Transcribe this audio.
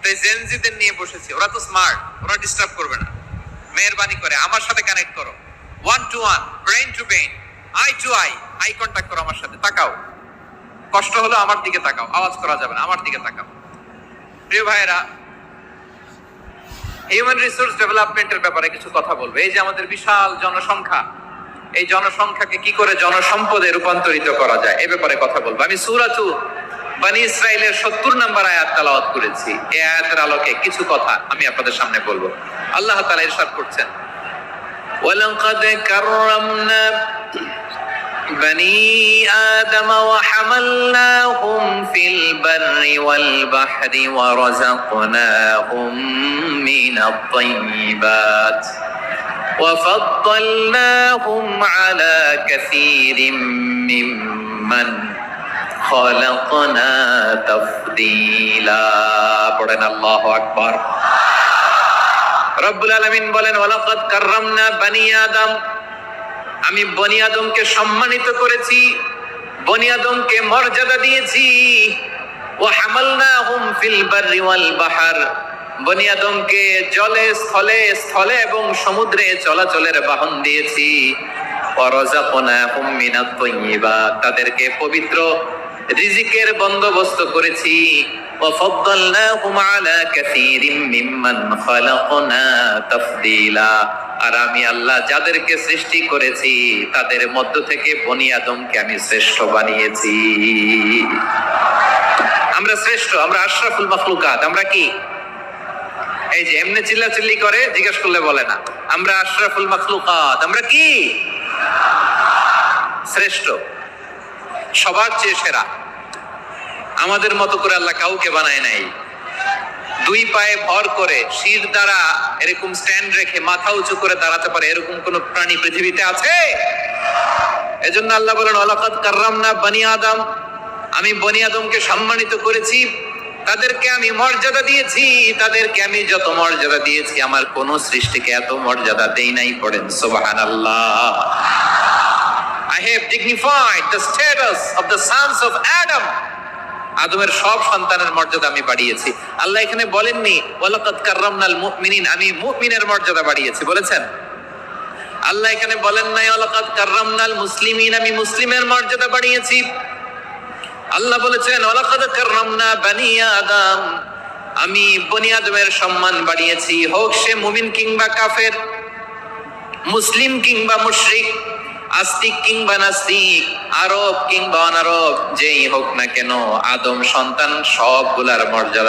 তাই জেনজিদের নিয়ে বসেছি, ওরা তো স্মার্ট, ওরা ডিস্টার্ব করবে না। মেহেরবানি করে আমার সাথে কানেক্ট করো, 1 to 1, brain to brain, eye to eye, eye contact করো আমার সাথে, তাকাও। কষ্ট হলো আমার দিকে তাকাও, আওয়াজ করা যাবে না, আমার দিকে তাকাও। প্রিয় ভাইয়েরা, হিউম্যান রিসোর্স ডেভেলপমেন্টের ব্যাপারে কিছু কথা বলবো। এই যে আমাদের বিশাল জনসংখ্যা, এই জনসংখ্যাকে কি করে জনসম্পদে রূপান্তরিত করা যায় এ ব্যাপারে কথা বলবো। আমি সূরাতু বনী ইসরাইলের 70 নম্বর আয়াত তেলাওয়াত করেছি। এই আয়াতের আলোকে কিছু কথা আমি আপনাদের সামনে বলবো। আল্লাহ তাআলা ইরশাদ করছেন, ওয়ালাকাদ কাররামনা বনী আদম ওয়া হামালনাহুম ফিল বাররি ওয়াল বাহরি ওয়া রাযাকনাহুম মিনাত তাইয়্যিবাত وفضلناهم على كثير ممن خلقنا تفضيلا পড়েন আল্লাহু আকবার। রব্বুল আলামিন বলেন, ওয়ালাকাদ কাররামনা বনী আদম, আমি বনী আদমকে সম্মানিত করেছি, বনী আদমকে মর্যাদা দিয়েছি। ওয়া হামালনাহুম ফিল বাররি ওয়াল বাহর, বনী আদমকে জলে স্থলে স্থলে এবং সমুদ্রে চলাচলের বাহন দিয়েছি। ওয়া রাযাকনাহুম মিনাত তাইয়্যিবাত, তাদেরকে পবিত্র রিজিকের বন্দোবস্ত করেছি। ওয়া ফাদ্দালনাহুম আলা কাসীরিম মিম্মান খালাকনা তাফদীলা, আর আমি আল্লাহ যাদেরকে সৃষ্টি করেছি তাদের মধ্য থেকে বনী আদমকে আমি শ্রেষ্ঠ বানিয়েছি। আমরা শ্রেষ্ঠ, আমরা আশরাফুল মাখলুকাত। আমরা কি এই যে এমনি চিল্লাচিল্লি করে জিজ্ঞেস করলে বলে না, আমরা আশরাফুল মাখলুকাত। আমরা কি শ্রেষ্ঠ, সবার চেয়ে সেরা। আমাদের মতো করে আল্লাহ কাউকে বানায় নাই। দুই পায়ে ভর করে শির দ্বারা এরকম স্ট্যান্ড রেখে মাথা উঁচু করে দাঁড়াতে পারে এরকম কোন প্রাণী পৃথিবীতে আছে? এজন্য আল্লাহ বলেন, ওয়ালাকাদ কাররামনা বনী আদম, আমি বনী আদমকে সম্মানিত করেছি, তাদেরকে আমি মর্যাদা দিয়েছি। তাদেরকে আমি যত মর্যাদা দিয়েছি আমার কোন সৃষ্টিকে এত মর্যাদা দেই নাই। পড়েন সুবহানাল্লাহ। I have dignified the status of the sons of Adam. আদমের সব সন্তানের মর্যাদা আমি বাড়িয়েছি। আল্লাহ এখানে বলেননি ওয়ালাকাদ কাররামনাল মুমিনিন, আমি মুমিনের মর্যাদা বাড়িয়েছি, বলেছেন? আল্লাহ এখানে বলেন নাই ওয়ালাকাদ কাররামনাল মুসলিমিন, আমি মুসলিমের মর্যাদা বাড়িয়েছি। আল্লাহ বলেছেন ওয়ালাকাদ কাররামনা বনী আদম, আমি বনী আদমের সম্মান বাড়িয়েছি। হোক সে মুমিন কিংবা কাফের, মুসলিম কিংবা মুশরিক, আস্তিক কিংবা নাস্তিক, আরব কিংবা অনারব, যেই হোক না কেন আদম সন্তান সবগুলার মর্যাদা